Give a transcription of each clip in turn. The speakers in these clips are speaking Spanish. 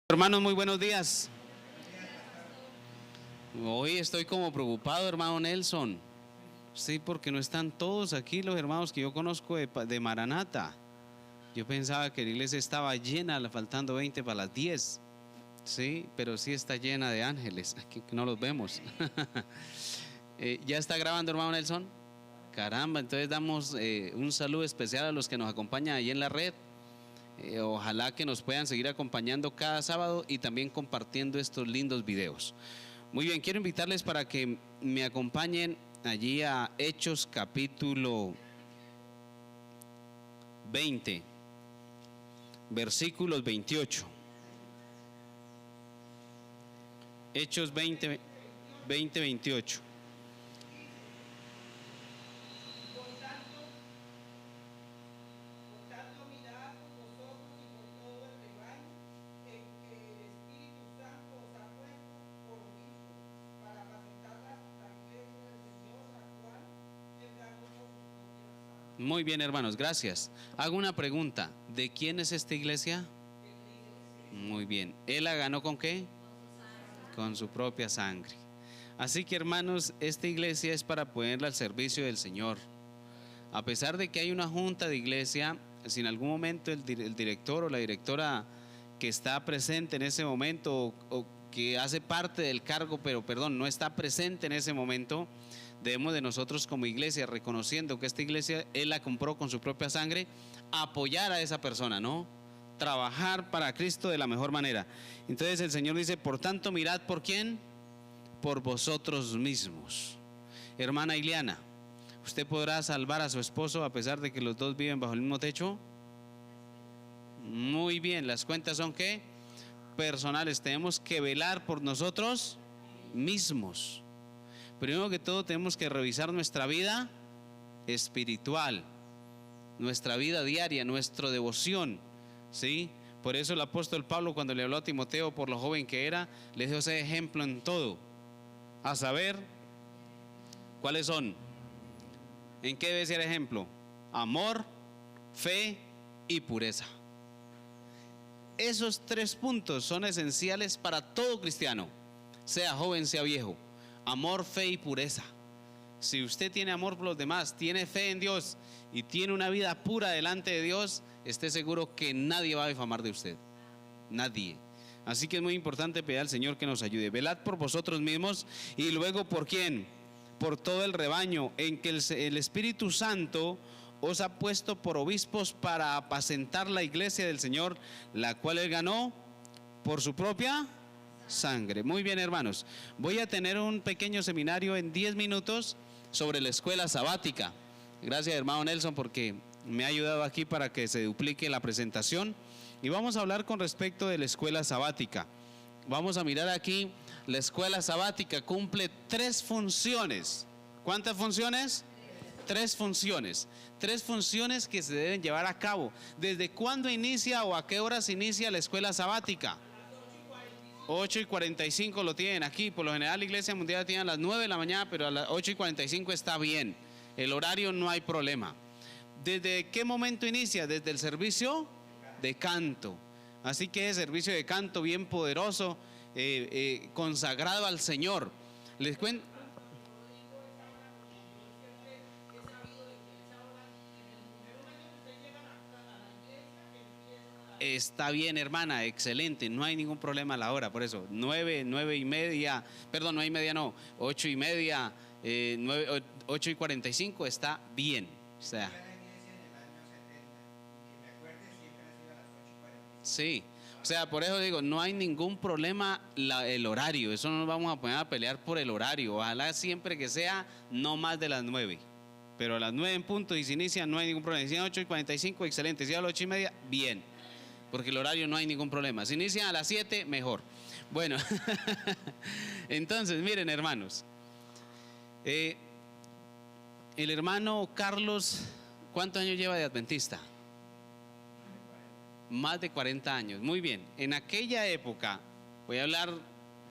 Hermanos, muy buenos días. Hoy estoy como preocupado, hermano Nelson. Sí, porque no están todos aquí los hermanos que yo conozco de Maranata. Yo pensaba que la iglesia estaba llena, faltando 20 para las 10. Sí, pero sí está llena de ángeles, aquí no los vemos. ¿Ya está grabando, hermano Nelson? Caramba, entonces damos un saludo especial a los que nos acompañan ahí en la red. Ojalá que nos puedan seguir acompañando cada sábado y también compartiendo estos lindos videos. Muy bien, quiero invitarles para que me acompañen allí a Hechos capítulo 20, versículos 28. Hechos 20, 28. Muy bien, hermanos, gracias. Hago una pregunta, ¿de quién es esta iglesia? Muy bien, ¿él la ganó con qué? Con su propia sangre. Así que, hermanos, esta iglesia es para ponerla al servicio del Señor. A pesar de que hay una junta de iglesia, si en algún momento el director o la directora que está presente en ese momento o que hace parte del cargo, pero perdón, no está presente en ese momento, debemos de nosotros como iglesia, reconociendo que esta iglesia Él la compró con su propia sangre, apoyar a esa persona, ¿no? Trabajar para Cristo de la mejor manera. Entonces el Señor dice, por tanto mirad por quién, por vosotros mismos. Hermana Ileana, ¿usted podrá salvar a su esposo a pesar de que los dos viven bajo el mismo techo? Muy bien, las cuentas son ¿qué? Personales. Tenemos que velar por nosotros mismos. Primero que todo tenemos que revisar nuestra vida espiritual, nuestra vida diaria, nuestra devoción, ¿sí? Por eso el apóstol Pablo, cuando le habló a Timoteo por lo joven que era, le dio ese ejemplo en todo, a saber cuáles son. ¿En qué debe ser ejemplo? Amor, fe y pureza. Esos tres puntos son esenciales para todo cristiano, sea joven, sea viejo. Amor, fe y pureza. Si usted tiene amor por los demás, tiene fe en Dios y tiene una vida pura delante de Dios, esté seguro que nadie va a difamar de usted. Nadie. Así que es muy importante pedir al Señor que nos ayude. Velad por vosotros mismos y luego ¿por quién? Por todo el rebaño en que el Espíritu Santo os ha puesto por obispos para apacentar la iglesia del Señor, la cual Él ganó por su propia sangre. Muy bien, hermanos, voy a tener un pequeño seminario en 10 minutos sobre la escuela sabática. Gracias, hermano Nelson, porque me ha ayudado aquí para que se duplique la presentación. Y vamos a hablar con respecto de la escuela sabática. Vamos a mirar aquí, la escuela sabática cumple 3 funciones. ¿Cuántas funciones? 3 funciones. 3 funciones que se deben llevar a cabo. ¿Desde cuándo inicia o a qué horas inicia la escuela sabática? 8:45 lo tienen aquí. Por lo general la Iglesia Mundial tiene a las 9 de la mañana, pero a las 8:45 está bien. El horario no hay problema. ¿Desde qué momento inicia? Desde el servicio de canto. Así que es servicio de canto bien poderoso, consagrado al Señor. Les cuento. Está bien, hermana, excelente, no hay ningún problema a la hora, por eso, 9:30, perdón, 9:30 no, 8:30, 8:45 está bien, o sea. Sí, o sea, por eso digo, no hay ningún problema el horario, eso no nos vamos a poner a pelear por el horario, ojalá siempre que sea no más de las 9, pero a las 9 en punto y se inicia, no hay ningún problema, si a 8:45, excelente, si a las 8:30, bien. Porque el horario no hay ningún problema. Si inician a las 7, mejor. Bueno, entonces miren, hermanos, el hermano Carlos, ¿cuántos años lleva de adventista? Más de 40 años. Muy bien, en aquella época, voy a hablar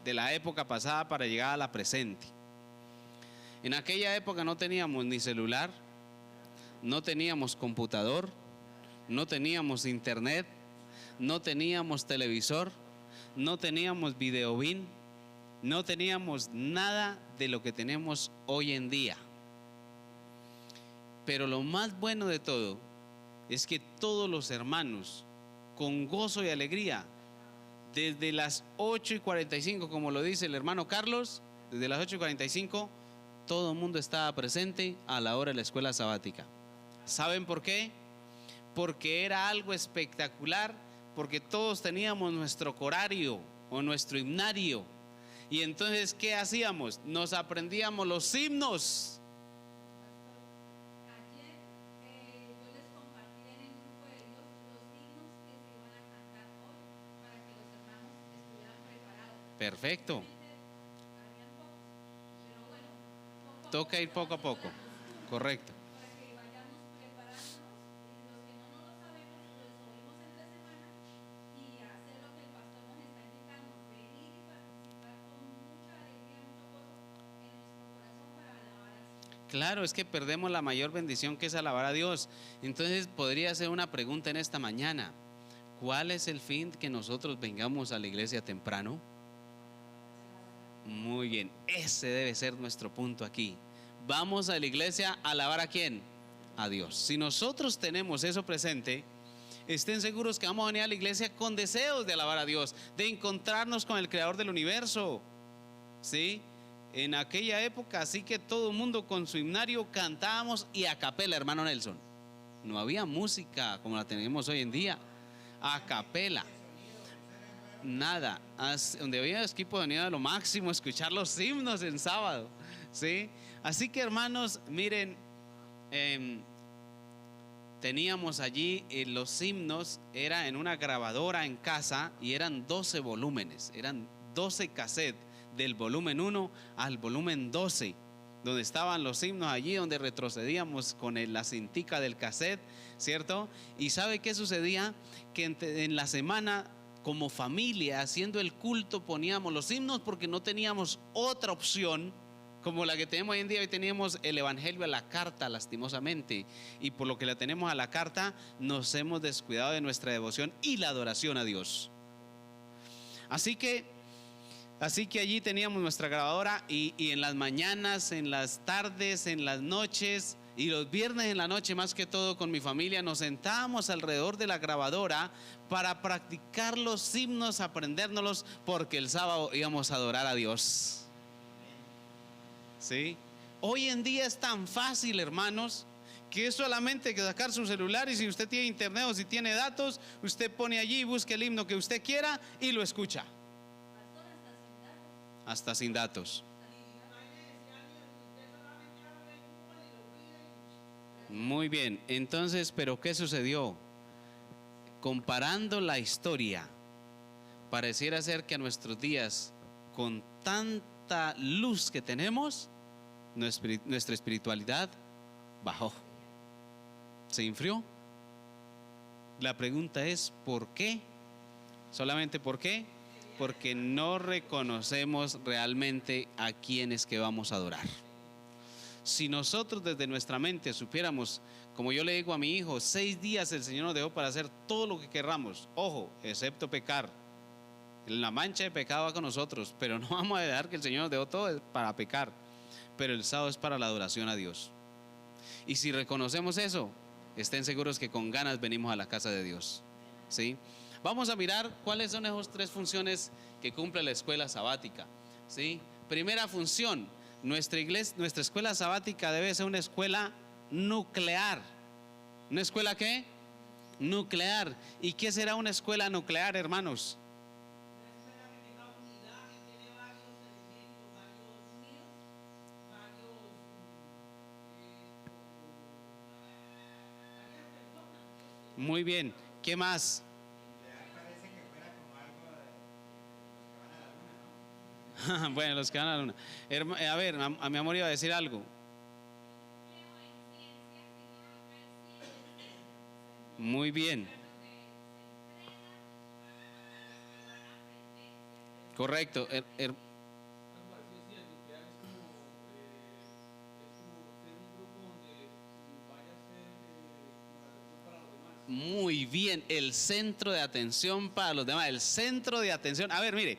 de la época pasada para llegar a la presente. En aquella época no teníamos ni celular, no teníamos computador, no teníamos internet, no teníamos televisor, no teníamos videobin, no teníamos nada de lo que tenemos hoy en día. Pero lo más bueno de todo es que todos los hermanos, con gozo y alegría, desde las 8:45, como lo dice el hermano Carlos, desde las 8:45, todo el mundo estaba presente a la hora de la escuela sabática. ¿Saben por qué? Porque era algo espectacular, porque todos teníamos nuestro corario o nuestro himnario. Y entonces, ¿qué hacíamos? Nos aprendíamos los himnos. Ayer yo les compartí en el grupo de Dios los himnos que se iban a cantar hoy para que los hermanos estuvieran preparados. Perfecto. Habían pocos, pero bueno, Toca ir poco a poco. Correcto. para que vayamos preparándonos y los que no nos lo sabemos, los oímos entre semana y hacer lo que el pastor nos está indicando, venir y participar con mucha alegría, mucho gozo en nuestro corazón para alabar al Señor. Claro, es que perdemos la mayor bendición que es alabar a Dios. Entonces podría hacer una pregunta en esta mañana. ¿Cuál es el fin que nosotros vengamos a la iglesia temprano? Muy bien, ese debe ser nuestro punto aquí. Vamos a la iglesia a alabar ¿a quién? A Dios. Si nosotros tenemos eso presente, estén seguros que vamos a venir a la iglesia con deseos de alabar a Dios, de encontrarnos con el creador del universo. ¿Sí? En aquella época, así que todo el mundo con su himnario cantábamos y a capela, hermano Nelson. No había música como la tenemos hoy en día. A capela. Nada. Donde había equipo de sonido de lo máximo, escuchar los himnos en sábado. ¿Sí? Así que, hermanos, miren, teníamos allí los himnos, era en una grabadora en casa y eran 12 volúmenes, eran 12 cassettes del volumen 1 al volumen 12, donde estaban los himnos allí, donde retrocedíamos con la cintica del cassette, ¿cierto? Y ¿sabe qué sucedía? Que en la semana, como familia, haciendo el culto, poníamos los himnos porque no teníamos otra opción como la que tenemos hoy en día. Hoy teníamos el evangelio a la carta, lastimosamente, y por lo que la tenemos a la carta, nos hemos descuidado de nuestra devoción y la adoración a Dios. Así que allí teníamos nuestra grabadora y en las mañanas, en las tardes, en las noches y los viernes en la noche, más que todo con mi familia, nos sentábamos alrededor de la grabadora para practicar los himnos, aprendérnoslos, porque el sábado íbamos a adorar a Dios. ¿Sí? Hoy en día es tan fácil, hermanos, que es solamente que sacar su celular, y si usted tiene internet o si tiene datos, usted pone allí y busca el himno que usted quiera y lo escucha. Hasta sin datos. Muy bien, entonces, ¿pero qué sucedió? Comparando la historia, pareciera ser que a nuestros días, con tanta luz que tenemos, nuestra espiritualidad bajó, se enfrió. La pregunta es, ¿por qué? ¿Solamente por qué? Porque no reconocemos realmente a quienes que vamos a adorar. Si nosotros desde nuestra mente supiéramos, como yo le digo a mi hijo, 6 días el Señor nos dejó para hacer todo lo que querramos, ojo, excepto pecar. La mancha de pecado va con nosotros, pero no vamos a dejar que el Señor nos dejó todo para pecar. Pero el sábado es para la adoración a Dios. Y si reconocemos eso, estén seguros que con ganas venimos a la casa de Dios. ¿Sí? Vamos a mirar cuáles son esas 3 funciones que cumple la escuela sabática. ¿Sí? Primera función, nuestra escuela sabática debe ser una escuela nuclear. ¿Una escuela qué? Nuclear. ¿Y qué será una escuela nuclear, hermanos? Muy bien, ¿qué más? Parece que fuera como algo de los que van a la luna, ¿no? Bueno, los que van a la luna. A ver, a mi amor iba a decir algo. Muy bien. Correcto. Muy bien, el centro de atención para los demás, el centro de atención. A ver, mire,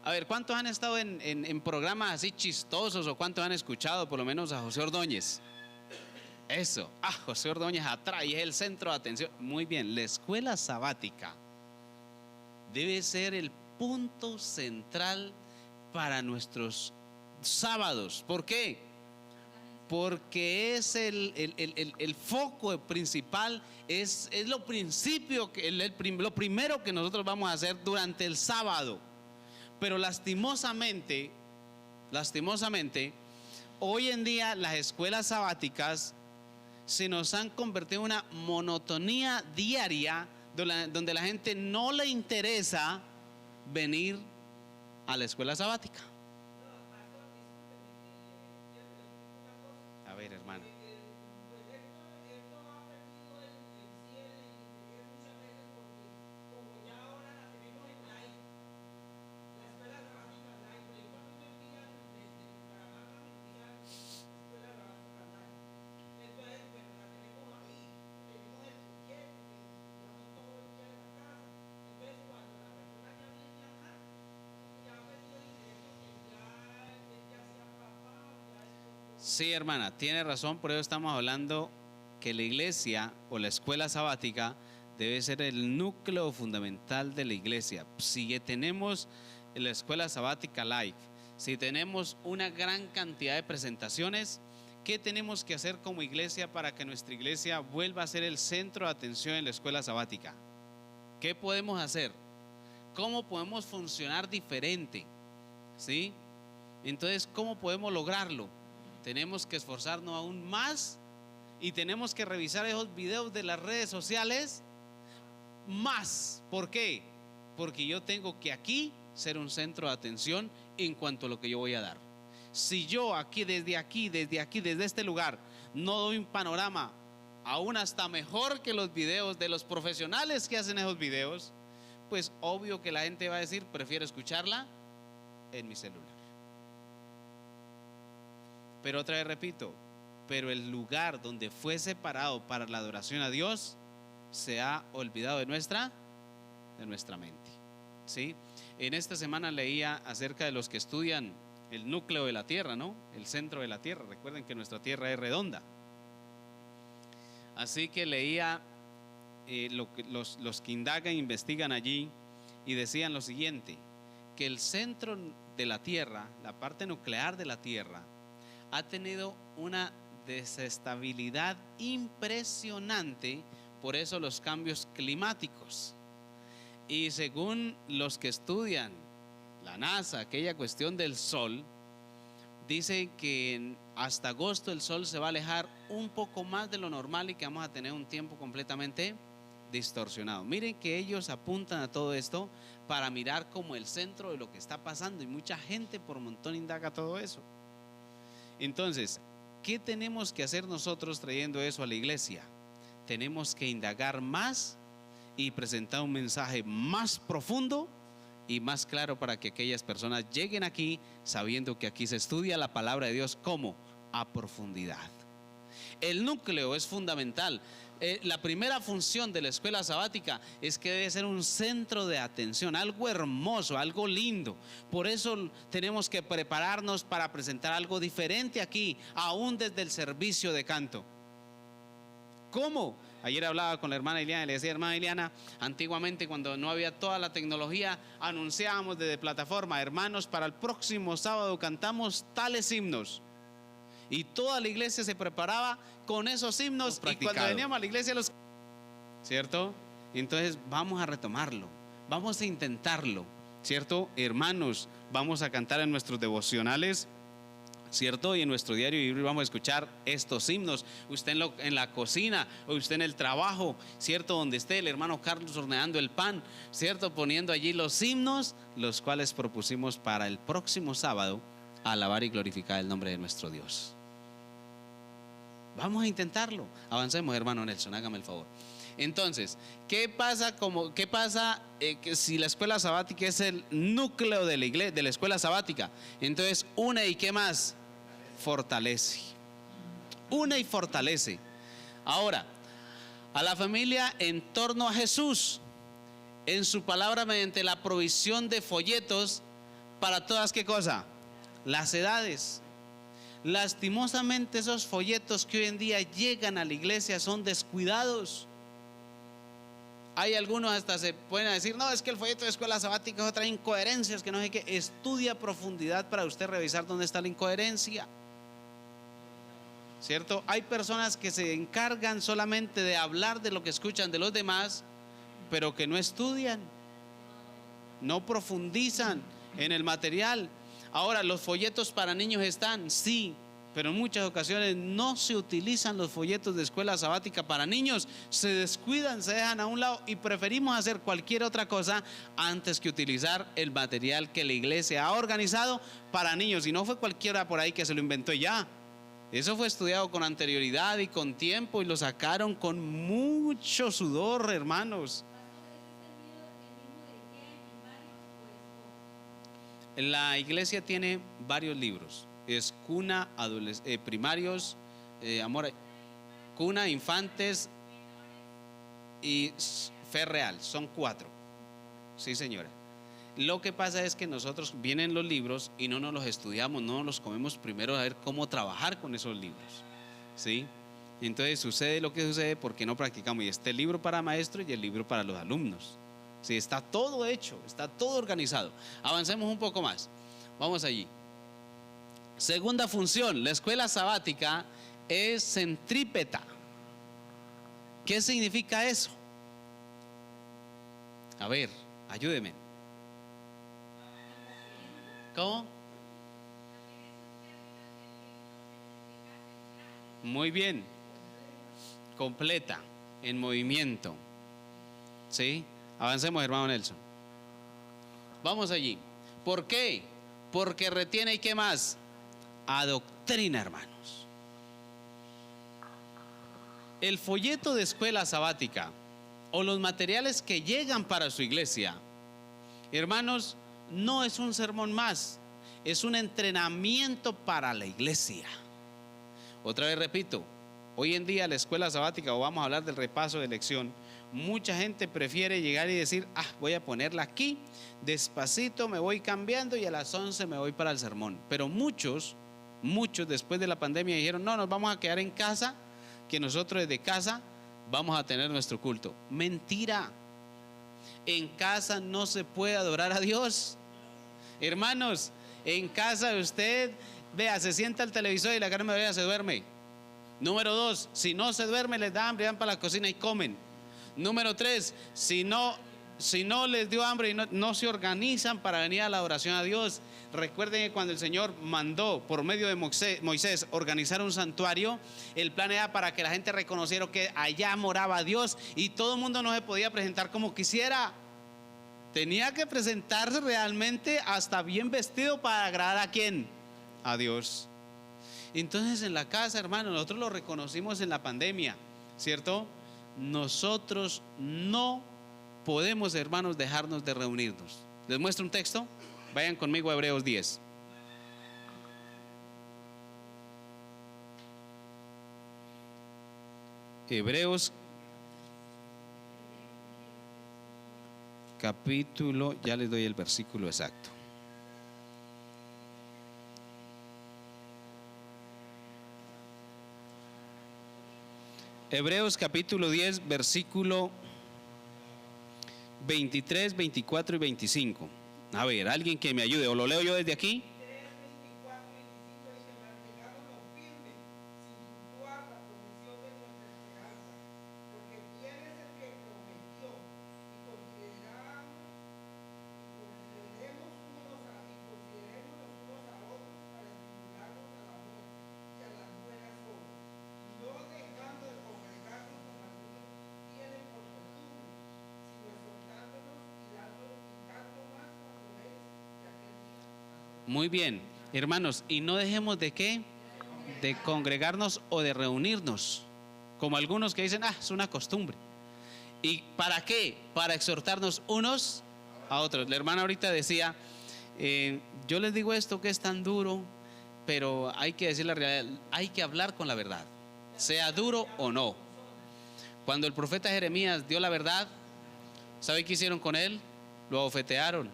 a ver, ¿cuántos han estado en programas así chistosos o cuántos han escuchado por lo menos a José Ordóñez? Eso, José Ordóñez atrae, es el centro de atención. Muy bien, la escuela sabática debe ser el punto central para nuestros sábados. ¿Por qué? Porque es el foco principal, es lo principio, lo primero que nosotros vamos a hacer durante el sábado. Pero lastimosamente, hoy en día las escuelas sabáticas se nos han convertido en una monotonía diaria donde la gente no le interesa venir a la escuela sabática. A ver, hermano. Sí, hermana, tiene razón, por eso estamos hablando que la iglesia o la escuela sabática debe ser el núcleo fundamental de la iglesia. Si tenemos la escuela sabática live, si tenemos una gran cantidad de presentaciones, ¿qué tenemos que hacer como iglesia para que nuestra iglesia vuelva a ser el centro de atención en la escuela sabática? ¿Qué podemos hacer? ¿Cómo podemos funcionar diferente? ¿Sí? Entonces, ¿cómo podemos lograrlo? Tenemos que esforzarnos aún más y tenemos que revisar esos videos de las redes sociales más. ¿Por qué? Porque yo tengo que aquí ser un centro de atención en cuanto a lo que yo voy a dar. Si yo desde este lugar, no doy un panorama aún hasta mejor que los videos de los profesionales que hacen esos videos, pues obvio que la gente va a decir, prefiero escucharla en mi celular. Pero otra vez repito, pero el lugar donde fue separado para la adoración a Dios se ha olvidado de nuestra mente. ¿Sí? En esta semana leía acerca de los que estudian el núcleo de la tierra, ¿no? El centro de la tierra. Recuerden que nuestra tierra es redonda. Así que leía los que indagan e investigan allí y decían lo siguiente, que el centro de la tierra, la parte nuclear de la tierra, ha tenido una desestabilidad impresionante, por eso los cambios climáticos. Y según los que estudian la NASA, aquella cuestión del sol, dice que hasta agosto el sol se va a alejar un poco más de lo normal y que vamos a tener un tiempo completamente distorsionado. Miren que ellos apuntan a todo esto para mirar como el centro de lo que está pasando, y mucha gente por montón indaga todo eso. Entonces, ¿qué tenemos que hacer nosotros trayendo eso a la iglesia? Tenemos que indagar más y presentar un mensaje más profundo y más claro para que aquellas personas lleguen aquí sabiendo que aquí se estudia la palabra de Dios como a profundidad. El núcleo es fundamental. La primera función de la escuela sabática es que debe ser un centro de atención, algo hermoso, algo lindo. Por eso tenemos que prepararnos para presentar algo diferente aquí, aún desde el servicio de canto. ¿Cómo? Ayer hablaba con la hermana Iliana y le decía, hermana Iliana, antiguamente cuando no había toda la tecnología, anunciábamos desde plataforma, hermanos, para el próximo sábado cantamos tales himnos. Y toda la iglesia se preparaba con esos himnos, y cuando veníamos a la iglesia ¿cierto? Entonces vamos a retomarlo, vamos a intentarlo, ¿cierto? Hermanos, vamos a cantar en nuestros devocionales, ¿cierto? Y en nuestro diario vivir vamos a escuchar estos himnos. Usted en la cocina, o usted en el trabajo, ¿cierto? Donde esté el hermano Carlos horneando el pan, ¿cierto? Poniendo allí los himnos, los cuales propusimos para el próximo sábado, alabar y glorificar el nombre de nuestro Dios. Vamos a intentarlo. Avancemos, hermano Nelson, hágame el favor. Entonces, ¿qué pasa que si la escuela sabática es el núcleo de la iglesia, de la escuela sabática? Entonces, une y ¿qué más? Fortalece. Une y fortalece. Ahora, A la familia en torno a Jesús, en su palabra mediante la provisión de folletos para todas, ¿qué cosa? Las edades. Lastimosamente esos folletos que hoy en día llegan a la iglesia son descuidados. Hay algunos hasta se pueden decir, no, es que el folleto de escuela sabática es otra incoherencias, que no sé qué. Estudia a profundidad para usted revisar dónde está la incoherencia, ¿cierto? Hay personas que se encargan solamente de hablar de lo que escuchan de los demás, pero que no estudian, no profundizan en el material. Ahora, los folletos para niños están, sí, pero en muchas ocasiones no se utilizan los folletos de escuela sabática para niños, se descuidan, se dejan a un lado y preferimos hacer cualquier otra cosa antes que utilizar el material que la iglesia ha organizado para niños. Y no fue cualquiera por ahí que se lo inventó ya. Eso fue estudiado con anterioridad y con tiempo y lo sacaron con mucho sudor, hermanos. La iglesia tiene varios libros. Es cuna, primarios, cuna, infantes y fe real. Son 4. Sí, señora. Lo que pasa es que nosotros vienen los libros y no nos los estudiamos, no nos los comemos primero a ver cómo trabajar con esos libros, ¿sí? Entonces sucede lo que sucede porque no practicamos. Y este libro para maestros y el libro para los alumnos, ¿sí? Está todo hecho, está todo organizado. Avancemos un poco más. Vamos allí. Segunda función, la escuela sabática es centrípeta. ¿Qué significa eso? A ver, ayúdeme. ¿Cómo? Muy bien. Completa, en movimiento. ¿Sí? Avancemos, hermano Nelson. Vamos allí. ¿Por qué? Porque retiene, ¿y qué más? Adoctrina, hermanos. El folleto de escuela sabática o los materiales que llegan para su iglesia, hermanos, no es un sermón más, es un entrenamiento para la iglesia. Otra vez repito, hoy en día la escuela sabática, o vamos a hablar del repaso de lección, mucha gente prefiere llegar y decir, voy a ponerla aquí, despacito me voy cambiando y a las 11 me voy para el sermón. Pero muchos después de la pandemia dijeron, no, nos vamos a quedar en casa, que nosotros desde casa vamos a tener nuestro culto. Mentira. En casa no se puede adorar a Dios. Hermanos, en casa usted, vea, se sienta al televisor y la gran mayoría se duerme. Número 2, si no se duerme les da hambre, van para la cocina y comen. Número 3, si no les dio hambre y no se organizan para venir a la adoración a Dios. Recuerden que cuando el Señor mandó por medio de Moisés organizar un santuario, el plan era para que la gente reconociera que allá moraba Dios y todo el mundo no se podía presentar como quisiera. Tenía que presentarse realmente hasta bien vestido para agradar ¿a quién? A Dios. Entonces en la casa, hermano, nosotros lo reconocimos en la pandemia, ¿cierto? Nosotros no podemos, hermanos, dejarnos de reunirnos. ¿Les muestro un texto? Vayan conmigo a Hebreos 10. Hebreos capítulo, ya les doy el versículo exacto. Hebreos capítulo 10, versículo 23, 24 y 25. A ver, alguien que me ayude, o lo leo yo desde aquí. Muy bien, hermanos, y no dejemos de qué, de congregarnos o de reunirnos, como algunos que dicen, es una costumbre. ¿Y para qué? Para exhortarnos unos a otros. La hermana ahorita decía, yo les digo esto que es tan duro, pero hay que decir la realidad, hay que hablar con la verdad, sea duro o no. Cuando el profeta Jeremías dio la verdad, ¿sabe qué hicieron con él? Lo abofetearon,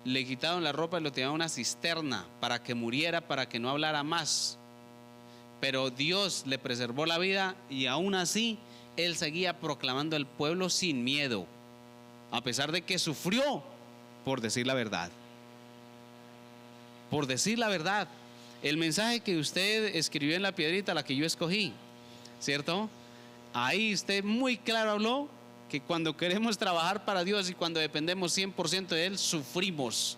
le quitaron la ropa y lo tiraron a una cisterna para que muriera, para que no hablara más. Pero Dios le preservó la vida y aún así él seguía proclamando al pueblo sin miedo, a pesar de que sufrió por decir la verdad. Por decir la verdad. El mensaje que usted escribió en la piedrita, la que yo escogí, ¿cierto? Ahí usted muy claro habló que cuando queremos trabajar para Dios y cuando dependemos 100% de Él, sufrimos.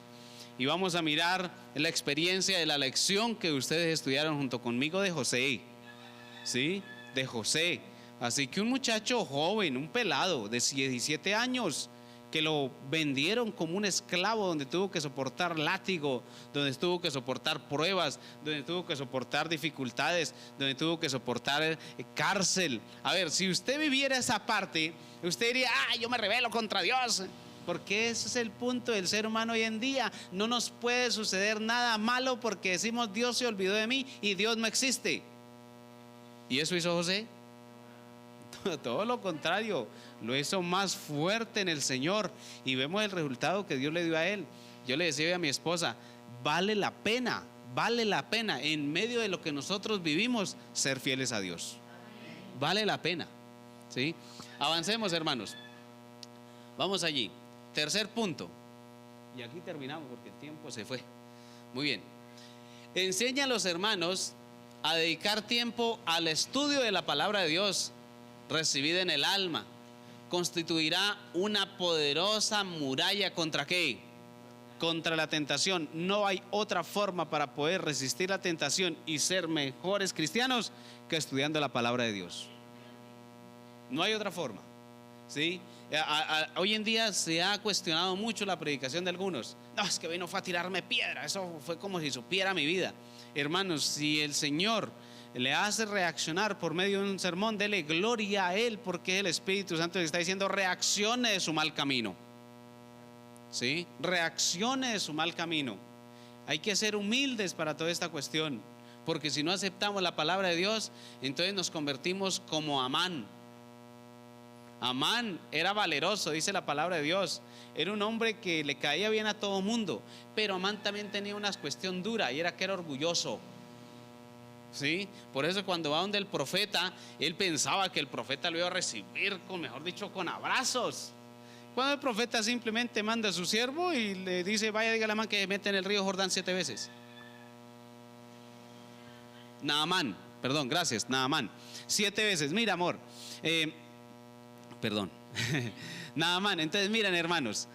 Y vamos a mirar la experiencia de la lección que ustedes estudiaron junto conmigo de José, ¿sí? De José. Así que un muchacho joven, un pelado de 17 años, que lo vendieron como un esclavo, donde tuvo que soportar látigo, donde tuvo que soportar pruebas, donde tuvo que soportar dificultades, donde tuvo que soportar cárcel. A ver, si usted viviera esa parte, usted diría, yo me rebelo contra Dios. Porque ese es el punto del ser humano hoy en día. No nos puede suceder nada malo porque decimos Dios se olvidó de mí y Dios no existe. ¿Y eso hizo José? Todo lo contrario, lo hizo más fuerte en el Señor y vemos el resultado que Dios le dio a él. Yo le decía a mi esposa, vale la pena en medio de lo que nosotros vivimos ser fieles a Dios. Vale la pena, ¿sí? Avancemos, hermanos. Vamos allí. Tercer punto. Y aquí terminamos porque el tiempo se fue. Muy bien. Enseña a los hermanos a dedicar tiempo al estudio de la palabra de Dios recibida en el alma. Constituirá una poderosa muralla ¿contra qué? Contra la tentación. No hay otra forma para poder resistir la tentación y ser mejores cristianos que estudiando la palabra de Dios. No hay otra forma, ¿sí? Hoy en día se ha cuestionado mucho la predicación de algunos. No, es que vino fue a tirarme piedra, eso fue como si supiera mi vida. Hermanos, si el Señor le hace reaccionar por medio de un sermón, dele gloria a Él, porque es el Espíritu Santo que está diciendo reaccione de su mal camino, ¿sí? Reaccione de su mal camino. Hay que ser humildes para toda esta cuestión, porque si no aceptamos la palabra de Dios, entonces nos convertimos como Amán. Amán era valeroso, dice la palabra de Dios. Era un hombre que le caía bien a todo mundo, pero Amán también tenía una cuestión dura y era que era orgulloso, ¿sí? Por eso cuando va donde el profeta, él pensaba que el profeta lo iba a recibir con, mejor dicho, con abrazos. Cuando el profeta simplemente manda a su siervo y le dice, vaya, dígale a Amán que se mete en el río Jordán 7 veces. Naamán, perdón, gracias, Naamán, 7 veces. Mira, amor, perdón, Naamán. Entonces miren, hermanos,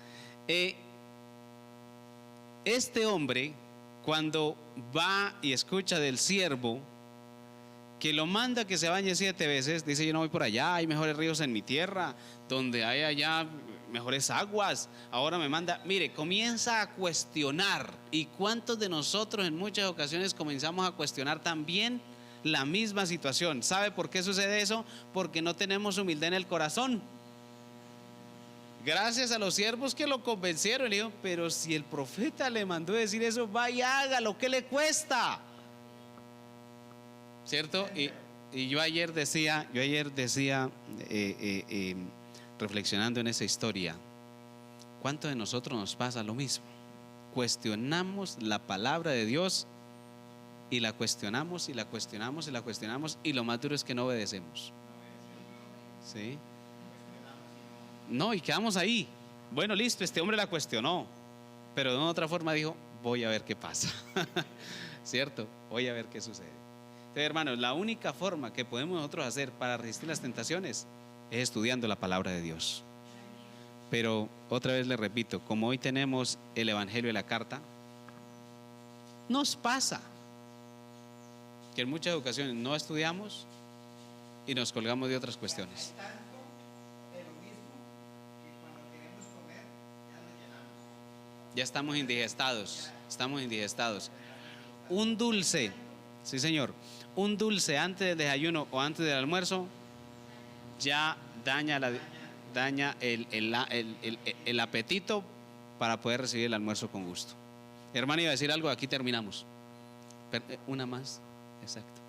este hombre cuando va y escucha del siervo que lo manda que se bañe 7 veces, dice, yo no voy por allá, hay mejores ríos en mi tierra, donde hay allá mejores aguas, ahora me manda. Mire, comienza a cuestionar. ¿Y cuántos de nosotros en muchas ocasiones comenzamos a cuestionar también la misma situación? ¿Sabe por qué sucede eso? Porque no tenemos humildad en el corazón. Gracias a los siervos que lo convencieron, le dijo, pero si el profeta le mandó decir eso, vaya, hágalo, ¿qué le cuesta? ¿Cierto? Y yo ayer decía, reflexionando en esa historia, ¿cuánto de nosotros nos pasa lo mismo? Cuestionamos la palabra de Dios y la cuestionamos y la cuestionamos y la cuestionamos, y lo más duro es que no obedecemos, ¿sí? No, y quedamos ahí. Bueno, listo, este hombre la cuestionó, pero de otra forma dijo, voy a ver qué pasa. ¿Cierto? Voy a ver qué sucede. Entonces, hermanos, la única forma que podemos nosotros hacer para resistir las tentaciones es estudiando la palabra de Dios. Pero otra vez le repito, como hoy tenemos el evangelio de la carta, nos pasa que en muchas ocasiones no estudiamos y nos colgamos de otras cuestiones. Hay tanto de lo mismo que cuando queremos comer ya nos llenamos. Ya estamos indigestados. Un dulce, sí señor, un dulce antes del desayuno o antes del almuerzo ya daña el apetito para poder recibir el almuerzo con gusto. Hermano, iba a decir algo, aquí terminamos. Una más, exacto.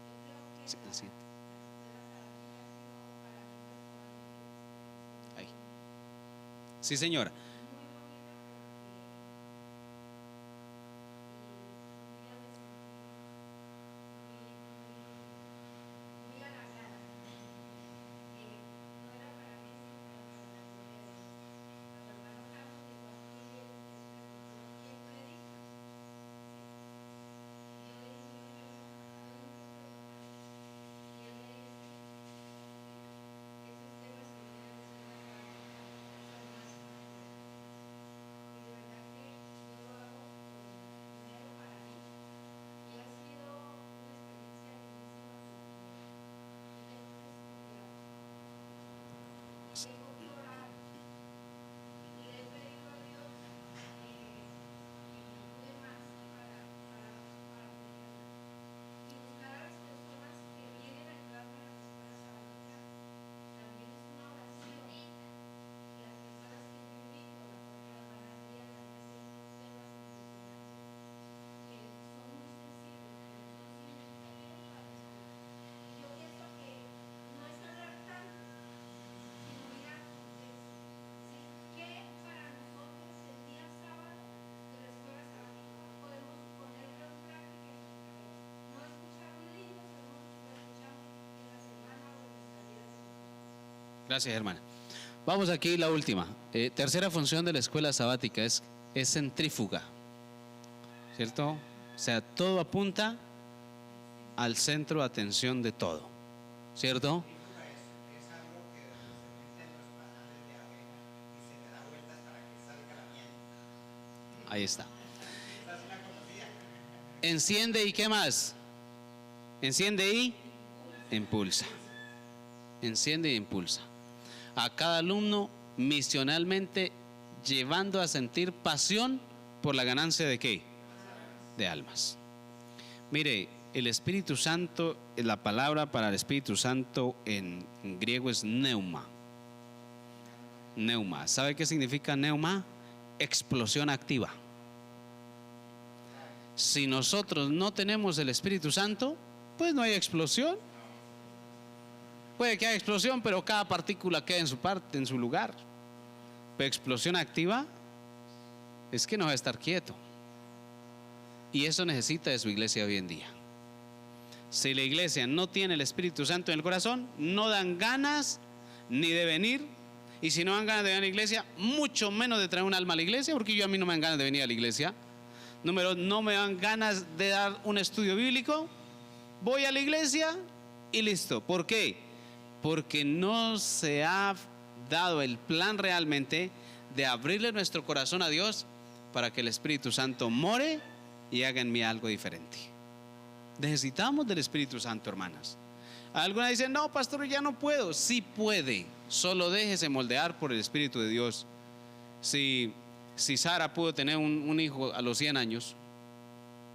Sí, sí. Sí, señora. muy bonita muy halagada. No era para mí, sino para la gloria de Dios. Cuando el hermano Carlos llegó aquí, él me preguntó, ¿quién predica? Y yo le dije, no, yo no, y él me dice, esos temas que vienen de la son más y de verdad que yo lo hago primero para mí y ha sido una experiencia lindísima porque tengo que estudiar y tengo que orar y le he pedido a Dios que me ayude más para aprenderla y buscar a las personas que vienen a ayudarme a la escuela sabática también es una oración. Las personas que yo invito, la propia hermana Diana, ella tiene unos temas impresionantes que son muy sensibles, pero son significativos para la escuela. Y yo pienso que no es hablar tanto, sino mirar contexto. ¿Sí? ¿Qué para nosotros el día sábado de la escuela sabática podemos ponerlo en práctica en nuestra vida? No escuchar un lindo sermón, sino escuchar en la semana o en nuestra vida espiritual. Gracias, hermana. Vamos aquí la última. Tercera función de la escuela sabática es centrífuga, ¿cierto? O sea, todo apunta al centro de atención de todo, ¿cierto? Es algo que se mete en los panales de abeja y se le da vueltas para que salga la miel. Ahí está. Esa es una conocida. Enciende y ¿qué más? Enciende y impulsa. Enciende y impulsa. A cada alumno misionalmente llevando a sentir pasión por la ganancia de ¿qué? De almas. Mire, el Espíritu Santo, la palabra para el Espíritu Santo en griego es neuma. Neuma. ¿Sabe qué significa neuma? Explosión activa. Si nosotros no tenemos el Espíritu Santo, pues no hay explosión. Puede que haya explosión, pero cada partícula queda en su parte, en su lugar. Pero explosión activa es que no va a estar quieto. Y eso necesita de su iglesia hoy en día. Si la iglesia no tiene el Espíritu Santo en el corazón, no dan ganas ni de venir. Y si no dan ganas de venir a la iglesia, mucho menos de traer un alma a la iglesia, porque a mí no me dan ganas de venir a la iglesia. Número, no me dan ganas de dar un estudio bíblico. Voy a la iglesia y listo. ¿Por qué? Porque no se ha dado el plan realmente de abrirle nuestro corazón a Dios para que el Espíritu Santo more y haga en mí algo diferente. Necesitamos del Espíritu Santo, hermanas. Algunas dicen, no, pastor, ya no puedo. Sí puede, solo déjese moldear por el Espíritu de Dios. Si Sara pudo tener un hijo a los 100 años,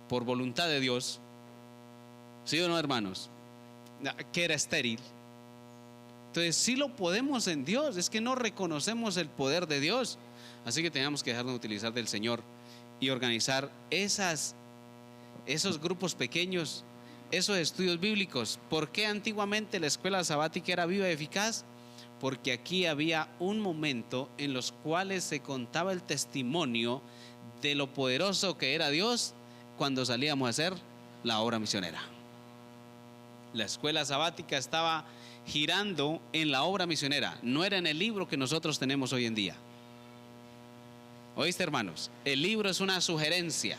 por voluntad de Dios, ¿sí o no, hermanos? Que era estéril. Entonces sí lo podemos en Dios, es que no reconocemos el poder de Dios. Así que tenemos que dejarnos de utilizar del Señor y organizar esos grupos pequeños, esos estudios bíblicos. ¿Por qué antiguamente la escuela sabática era viva y eficaz? Porque aquí había un momento en los cuales se contaba el testimonio de lo poderoso que era Dios cuando salíamos a hacer la obra misionera. La escuela sabática estaba girando en la obra misionera, no era en el libro que nosotros tenemos hoy en día. ¿Oíste, hermanos? El libro es una sugerencia,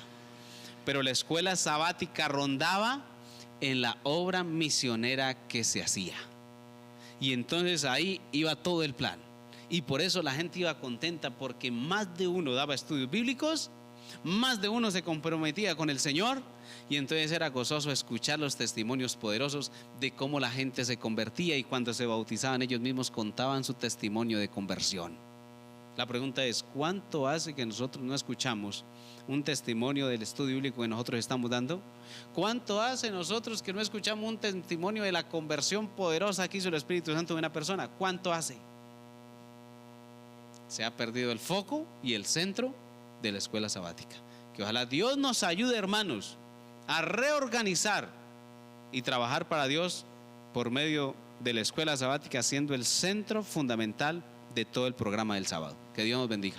pero la escuela sabática rondaba en la obra misionera que se hacía. Y entonces ahí iba todo el plan. Y por eso la gente iba contenta, porque más de uno daba estudios bíblicos, más de uno se comprometía con el Señor. Y entonces era gozoso escuchar los testimonios poderosos de cómo la gente se convertía, y cuando se bautizaban ellos mismos contaban su testimonio de conversión. La pregunta es, ¿cuánto hace que nosotros no escuchamos un testimonio del estudio bíblico que nosotros estamos dando? ¿Cuánto hace nosotros que no escuchamos un testimonio de la conversión poderosa que hizo el Espíritu Santo de una persona? ¿Cuánto hace? Se ha perdido el foco y el centro de la escuela sabática. Que ojalá Dios nos ayude, hermanos, a reorganizar y trabajar para Dios por medio de la escuela sabática, siendo el centro fundamental de todo el programa del sábado. Que Dios nos bendiga.